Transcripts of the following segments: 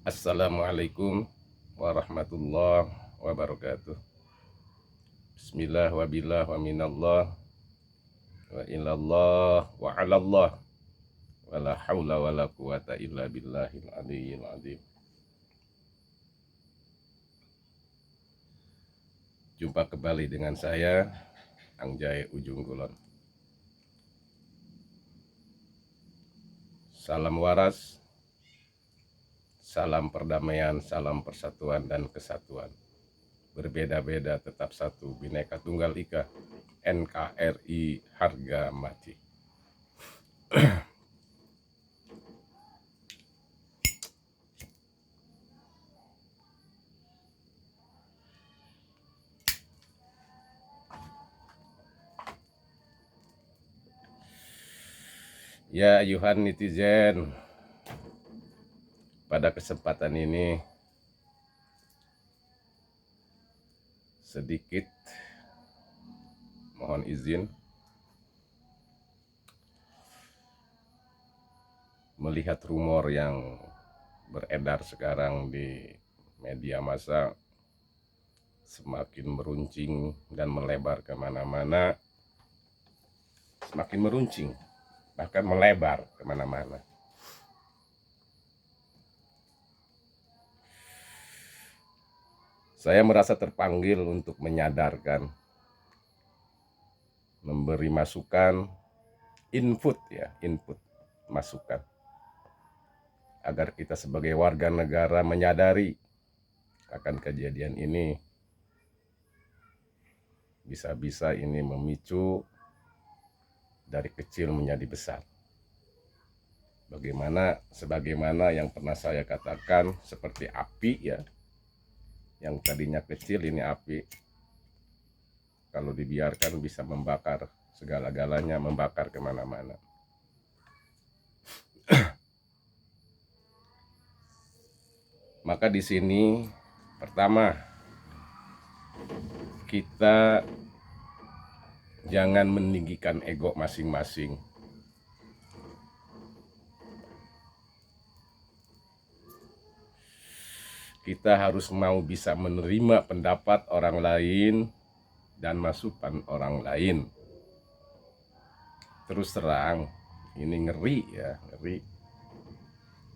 Assalamualaikum warahmatullahi wabarakatuh. Bismillah wa billah wa minallah wa ilallah wa alallah wa la hawla wa la quwata illa billahil aliyyil azim. Jumpa kembali dengan saya Angjay Ujung Kulon. Salam waras, salam perdamaian, salam persatuan dan kesatuan. Berbeda-beda tetap satu, Bhinneka Tunggal Ika, NKRI harga mati. Ya ayuhan netizen, pada kesempatan ini sedikit mohon izin melihat rumor yang beredar sekarang di media massa semakin meruncing dan melebar kemana-mana, semakin meruncing bahkan melebar kemana-mana. Saya merasa terpanggil untuk menyadarkan, memberi masukan, input masukan, agar kita sebagai warga negara menyadari akan kejadian ini. Bisa-bisa ini memicu dari kecil menjadi besar. Sebagaimana yang pernah saya katakan, seperti api ya, yang tadinya kecil ini api, kalau dibiarkan bisa membakar segala-galanya, membakar kemana-mana. Maka di sini pertama, kita jangan meninggikan ego masing-masing. Kita harus mau bisa menerima pendapat orang lain dan masukan orang lain. Terus terang, ini ngeri ya, ngeri.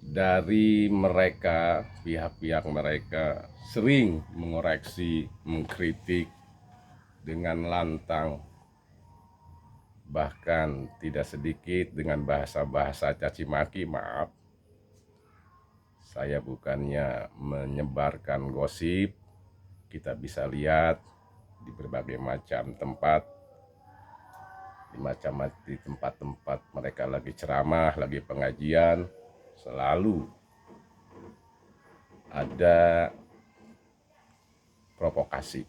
Dari mereka, pihak-pihak mereka sering mengoreksi, mengkritik dengan lantang, bahkan tidak sedikit dengan bahasa-bahasa caci maki. Maaf, saya bukannya menyebarkan gosip. Kita bisa lihat di berbagai macam tempat, di tempat-tempat mereka lagi ceramah, lagi pengajian, selalu ada provokasi.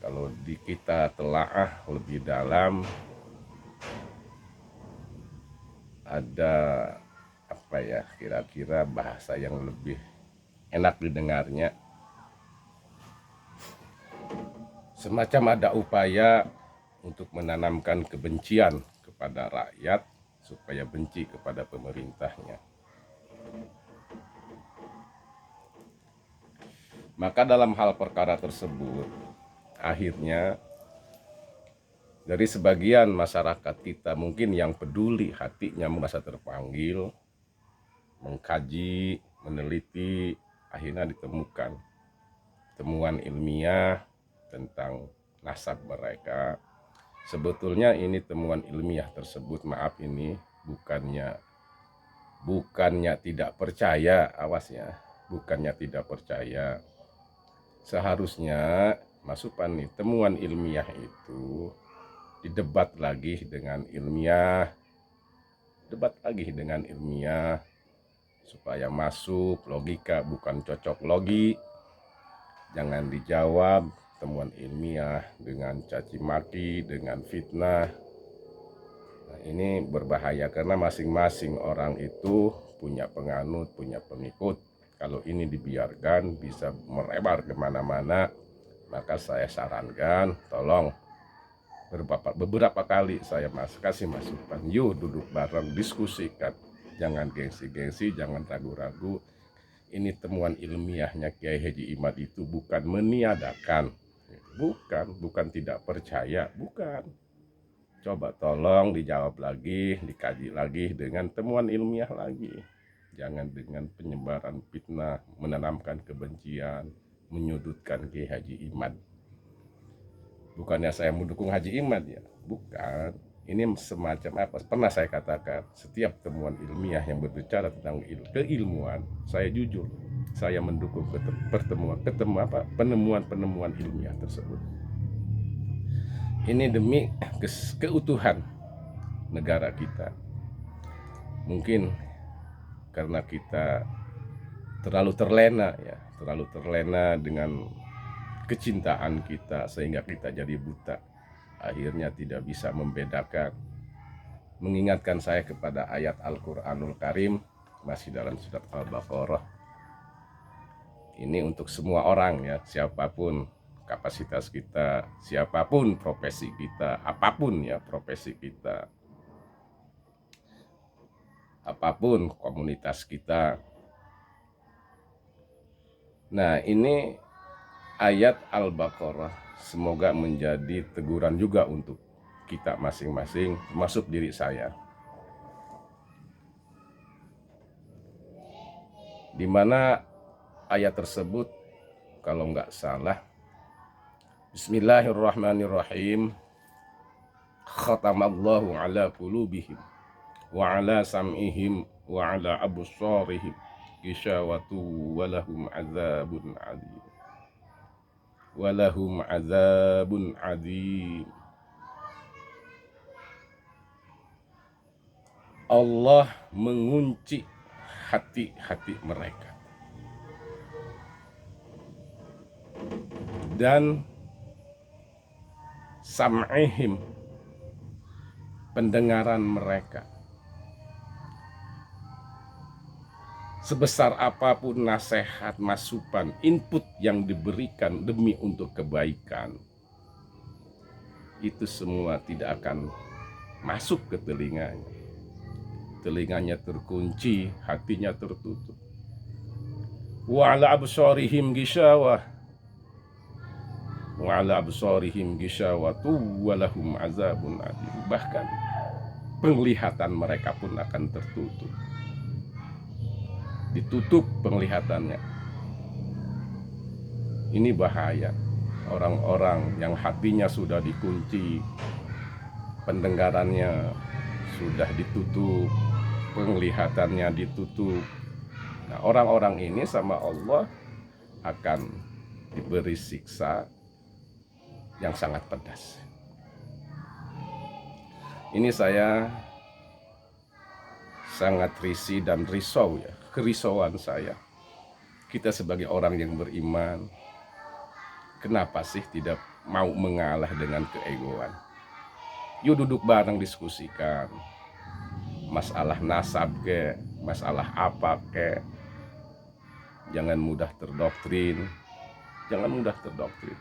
Kalau kita telaah lebih dalam, ada apa ya, kira-kira bahasa yang lebih enak didengarnya, semacam ada upaya untuk menanamkan kebencian kepada rakyat supaya benci kepada pemerintahnya. Maka dalam hal perkara tersebut, akhirnya dari sebagian masyarakat kita mungkin yang peduli, hatinya merasa terpanggil, mengkaji, meneliti, akhirnya ditemukan temuan ilmiah tentang nasab mereka. Sebetulnya ini temuan ilmiah tersebut, maaf, ini bukannya tidak percaya, awas ya, bukannya tidak percaya. Seharusnya masukan nih, temuan ilmiah itu didebat lagi dengan ilmiah, supaya masuk logika, bukan cocok logi. Jangan dijawab temuan ilmiah dengan caci maki, dengan fitnah. Nah, ini berbahaya karena masing-masing orang itu punya penganut, punya pengikut. Kalau ini dibiarkan bisa melebar kemana-mana. Maka saya sarankan, tolong, beberapa kali saya kasih masukan, yuk duduk bareng, diskusikan. Jangan gengsi-gengsi, jangan ragu-ragu. ini temuan ilmiahnya Kiai Haji Imad itu bukan meniadakan, bukan tidak percaya, bukan. Coba tolong dijawab lagi, dikaji lagi dengan temuan ilmiah lagi. Jangan dengan penyebaran fitnah, menanamkan kebencian, menyudutkan Kiai Haji Imad. Bukannya saya mendukung Haji Imad ya, bukan. Ini semacam apa? Pernah saya katakan, setiap temuan ilmiah yang berbicara tentang keilmuan, saya jujur, saya mendukung penemuan ilmiah tersebut. Ini demi keutuhan negara kita. Mungkin karena kita terlalu terlena dengan kecintaan kita sehingga kita jadi buta, akhirnya tidak bisa membedakan. Mengingatkan saya kepada ayat Al-Quranul Karim, masih dalam surat Al-Baqarah. Ini untuk semua orang ya, siapapun kapasitas kita, siapapun profesi kita, apapun ya profesi kita, apapun komunitas kita. Nah, ini ayat Al-Baqarah semoga menjadi teguran juga untuk kita masing-masing, termasuk diri saya. Di mana ayat tersebut kalau nggak salah, Bismillahirrahmanirrahim, khatamallahu ala qulubihim wa ala sam'ihim wa ala absarihim gishawatu walahum azabun adzim. Walahum azabun adzim. Allah mengunci hati-hati mereka dan sam'ihim, pendengaran mereka. Sebesar apapun nasihat, masukan, input yang diberikan demi untuk kebaikan, itu semua tidak akan masuk ke telinganya. Telinganya terkunci, hatinya tertutup. Wa ala absarihim gishawah, wa ala absarihim gishawatu walahum azabun adzim. Bahkan penglihatan mereka pun akan tertutup. Ditutup penglihatannya. Ini bahaya. Orang-orang yang hatinya sudah dikunci, pendengarannya sudah ditutup, penglihatannya ditutup. Nah, orang-orang ini sama Allah akan diberi siksa yang sangat pedas. Ini saya sangat risih dan risau ya, kerisauan saya. Kita sebagai orang yang beriman, kenapa sih tidak mau mengalah dengan keegoan? Yuk duduk bareng diskusikan. Masalah nasab ke, masalah apa ke. Jangan mudah terdoktrin. Jangan mudah terdoktrin.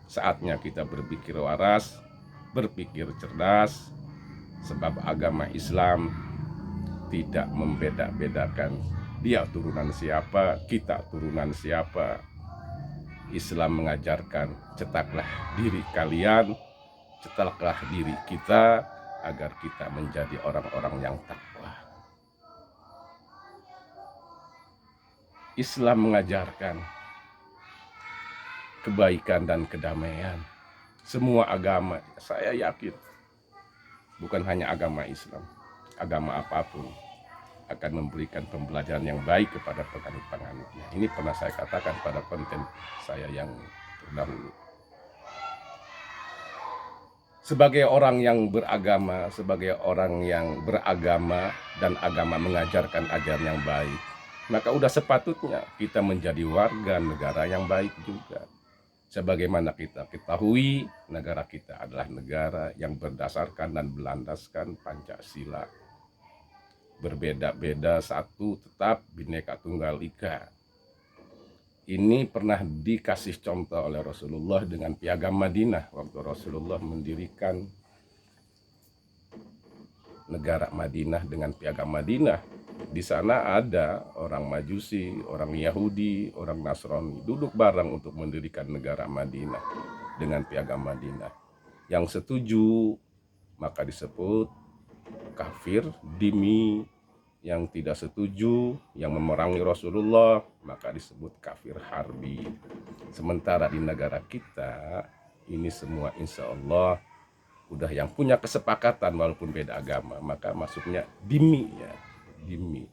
Saatnya kita berpikir waras, berpikir cerdas. Sebab agama Islam tidak membeda-bedakan dia turunan siapa, kita turunan siapa. Islam mengajarkan, cetaklah diri kalian, cetaklah diri kita agar kita menjadi orang-orang yang takwa. Islam mengajarkan kebaikan dan kedamaian. Semua agama, saya yakin, bukan hanya agama Islam, agama apapun akan memberikan pembelajaran yang baik kepada penganut-penganutnya. Ini pernah saya katakan pada konten saya yang terdahulu. Sebagai orang yang beragama, dan agama mengajarkan ajaran yang baik, maka udah sepatutnya kita menjadi warga negara yang baik juga. Sebagaimana kita ketahui, negara kita adalah negara yang berdasarkan dan berlandaskan Pancasila. Berbeda-beda satu tetap Bhinneka Tunggal Ika. Ini pernah dikasih contoh oleh Rasulullah dengan Piagam Madinah. Waktu Rasulullah mendirikan negara Madinah dengan Piagam Madinah. Di sana ada orang Majusi, orang Yahudi, orang Nasrani duduk bareng untuk mendirikan negara Madinah dengan piagam Madinah. Yang setuju maka disebut kafir dhimmi, yang tidak setuju, yang memerangi Rasulullah, maka disebut kafir harbi. Sementara di negara kita ini semua insya Allah udah yang punya kesepakatan walaupun beda agama, maka masuknya dhimmi ya, dhimmi.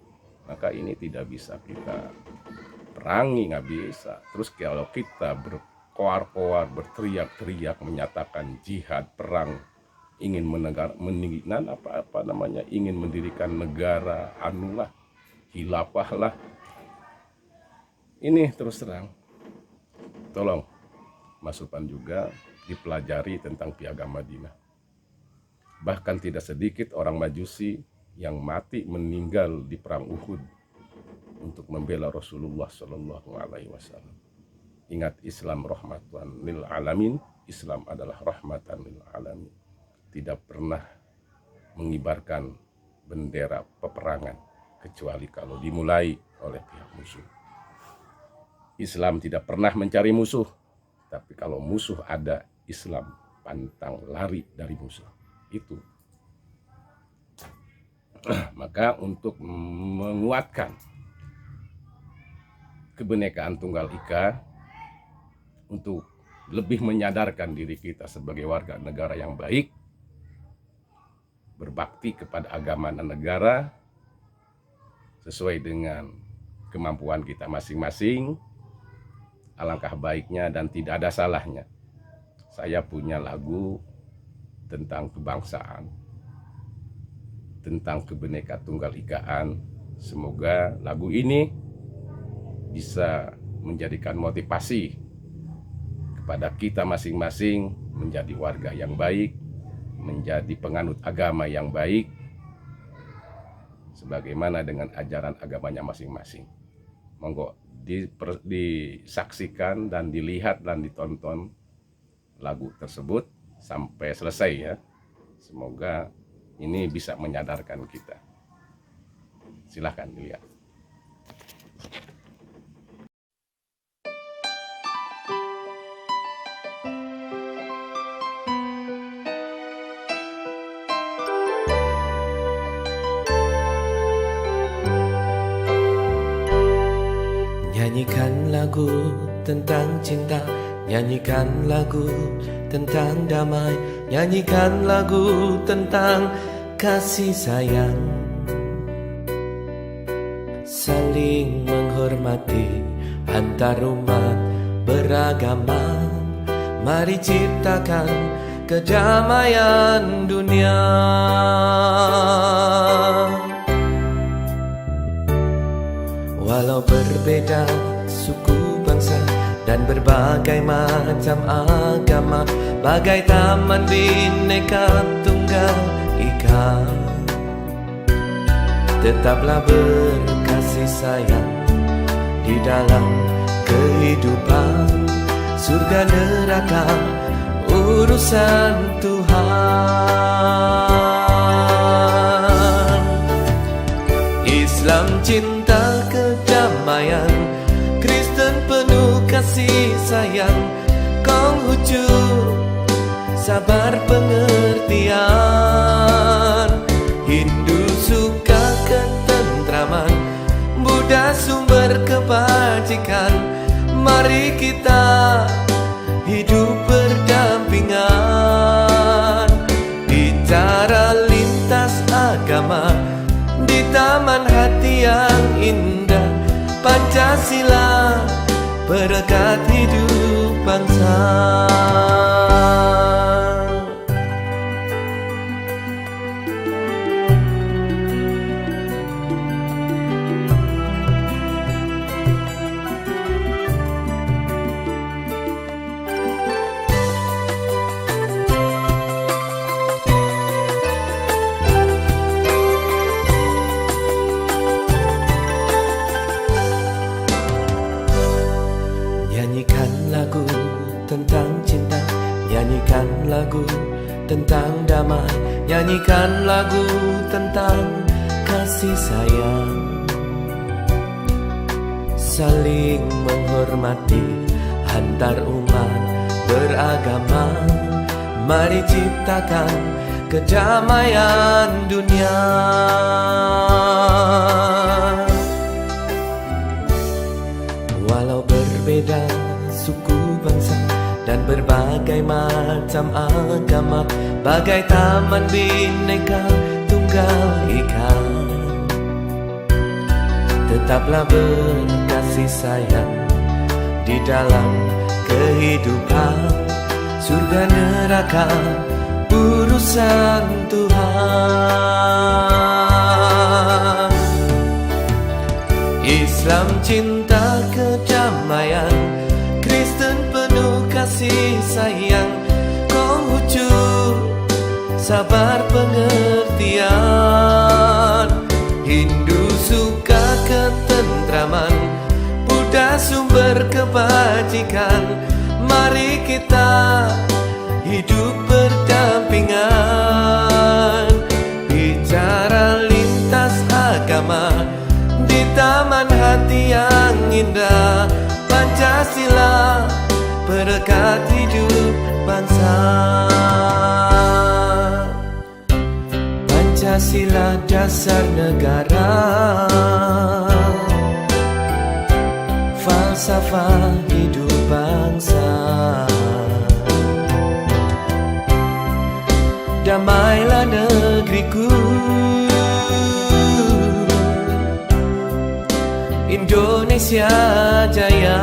Maka ini tidak bisa kita perangi, nggak bisa. Terus kalau kita berkoar-koar, berteriak-teriak menyatakan jihad, perang, ingin ingin mendirikan negara anulah, khilafah lah, ini terus terang tolong masukan juga dipelajari tentang piagam Madinah. Bahkan tidak sedikit orang Majusi yang mati meninggal di perang Uhud untuk membela Rasulullah Shallallahu Alaihi Wasallam. Ingat, Islam rahmatan lil alamin, Islam adalah rahmatan lil alamin. Tidak pernah mengibarkan bendera peperangan kecuali kalau dimulai oleh pihak musuh. Islam tidak pernah mencari musuh, tapi kalau musuh ada, Islam pantang lari dari musuh. Itu. Maka untuk menguatkan kebinekaan Tunggal Ika, untuk lebih menyadarkan diri kita sebagai warga negara yang baik, berbakti kepada agama dan negara sesuai dengan kemampuan kita masing-masing, alangkah baiknya dan tidak ada salahnya saya punya lagu tentang kebangsaan, tentang kebinekaan Tunggal Ikaan. Semoga lagu ini bisa menjadikan motivasi kepada kita masing-masing menjadi warga yang baik, menjadi penganut agama yang baik, sebagaimana dengan ajaran agamanya masing-masing. Monggo disaksikan dan dilihat dan ditonton lagu tersebut sampai selesai ya. Semoga ini bisa menyadarkan kita. Silahkan dilihat. Nyanyikan lagu tentang cinta, nyanyikan lagu tentang damai, nyanyikan lagu tentang kasih sayang. Saling menghormati antar umat beragama, mari ciptakan kedamaian dunia. Walau berbeda suku bangsa dan berbagai macam agama, bagai taman Bhinneka Tunggal Ika, tetaplah berkasih sayang di dalam kehidupan. Surga neraka urusan Tuhan. Islam cinta kedamaian, Kristen penuh kasih sayang, Konghucu sabar pengertian, Hindu suka ketentraman, Buddha sumber kebajikan. Mari kita hidup berdampingan, bicara lintas agama di taman hati yang indah. Pancasila berkat hidup bangsa. Nyanyikan lagu tentang cinta, nyanyikan lagu tentang damai, nyanyikan lagu tentang kasih sayang, saling menghormati antar umat beragama. Mari ciptakan kedamaian dunia. Walau berbeda suku bangsa dan berbagai macam agama, bagai taman bineka tunggal ika, tetaplah berkasih sayang di dalam kehidupan. Surga neraka urusan Tuhan. Islam cinta kedamaian, Kristen penuh kasih sayang, Konghucu sabar pengertian, Hindu suka ketentraman, Buddha sumber kebajikan. Mari kita hidup berdampingan, bicara lintas agama di taman hati yang indah. Pancasila berkat hidup bangsa. Pancasila dasar negara, falsafah hidup bangsa. Damailah negeriku, Indonesia jaya.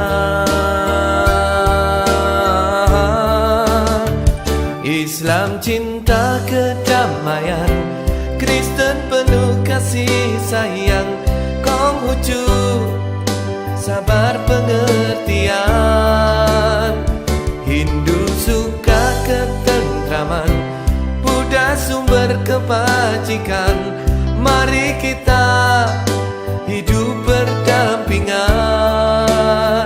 Islam cinta kedamaian, Kristen penuh kasih sayang, Konghucu sabar pengertian, Hindu suka ketentraman, Buddha sumber kebajikan. Mari kita hidup berdampingan,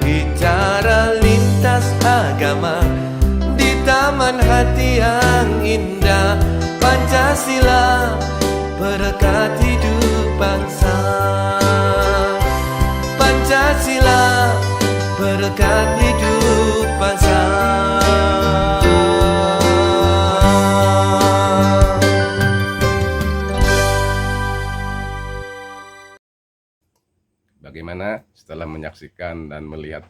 bicara lintas agama di taman hati yang indah. Pancasila berkat hidup bangsa. Pancasila berkat hidup bangsa. Bagaimana setelah menyaksikan dan melihat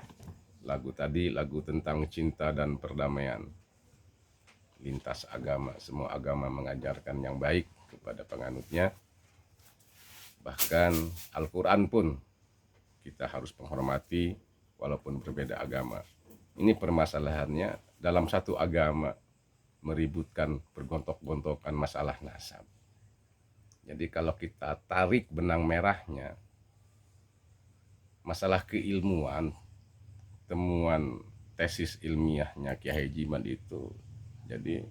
lagu tadi, lagu tentang cinta dan perdamaian lintas agama. Semua agama mengajarkan yang baik kepada penganutnya. Bahkan Al-Quran pun kita harus menghormati walaupun berbeda agama. Ini permasalahannya dalam satu agama meributkan pergontok-gontokan masalah nasab. Jadi kalau kita tarik benang merahnya, masalah keilmuan, temuan tesis ilmiahnya Kiai Haji Imad itu, jadi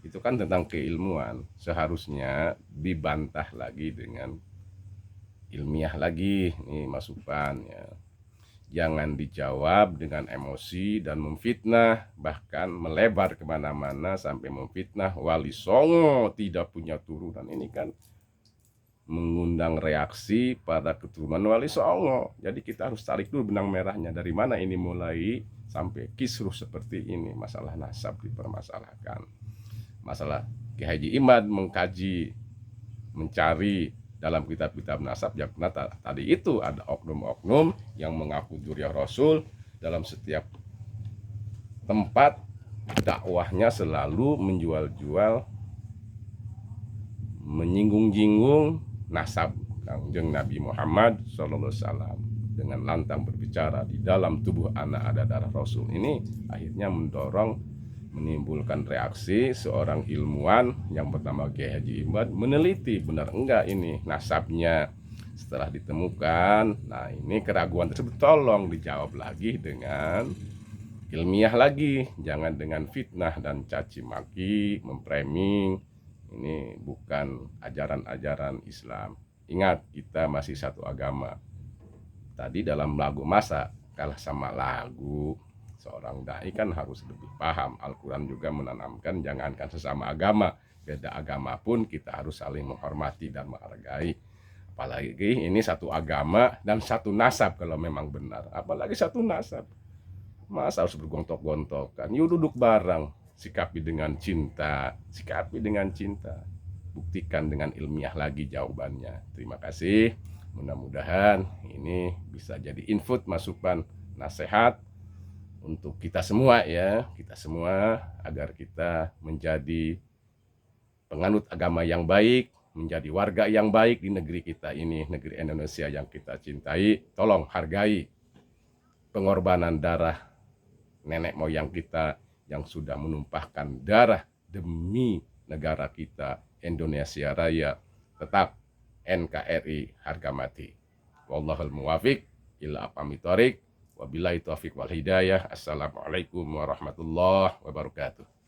itu kan tentang keilmuan, seharusnya dibantah lagi dengan ilmiah lagi. Nih masukan ya, jangan dijawab dengan emosi dan memfitnah, bahkan melebar kemana-mana sampai memfitnah Wali Songo tidak punya turunan. Ini kan mengundang reaksi pada keturunan Wali Songo. Jadi kita harus tarik dulu benang merahnya, dari mana ini mulai sampai kisruh seperti ini. Masalah nasab dipermasalahkan, masalah Kiai Haji Imad mengkaji, mencari dalam kitab-kitab nasab yang tadi itu ada oknum-oknum yang mengaku dzurriyyah Rasul. Dalam setiap tempat dakwahnya selalu menjual-jual, menyinggung-jinggung nasab Kangjeng Nabi Muhammad SAW, dengan lantang berbicara di dalam tubuh anak ada darah Rasul. Ini akhirnya menimbulkan reaksi seorang ilmuwan yang bernama Kiai Haji Imad meneliti benar enggak ini nasabnya. Setelah ditemukan, nah ini keraguan tersebut tolong dijawab lagi dengan ilmiah lagi, jangan dengan fitnah dan caci maki, memframing. Ini bukan ajaran-ajaran Islam. Ingat, kita masih satu agama. Tadi dalam lagu masa kalah sama lagu. Seorang dai kan harus lebih paham. Al-Quran juga menanamkan jangankan sesama agama, beda agama pun kita harus saling menghormati dan menghargai. Apalagi ini satu agama dan satu nasab kalau memang benar. Apalagi satu nasab. Masa harus bergontok-gontokan? Yuk duduk bareng, sikapi dengan cinta, sikapi dengan cinta. Buktikan dengan ilmiah lagi jawabannya. Terima kasih. Mudah-mudahan ini bisa jadi input, masukan, nasihat untuk kita semua ya, kita semua agar kita menjadi penganut agama yang baik, menjadi warga yang baik di negeri kita ini, negeri Indonesia yang kita cintai. Tolong hargai pengorbanan darah nenek moyang kita yang sudah menumpahkan darah demi negara kita Indonesia Raya. Tetap NKRI harga mati. Wallahul muwafiq ila aqwamit thoriq. Wabillahi taufiq wal hidayah. Assalamualaikum warahmatullahi wabarakatuh.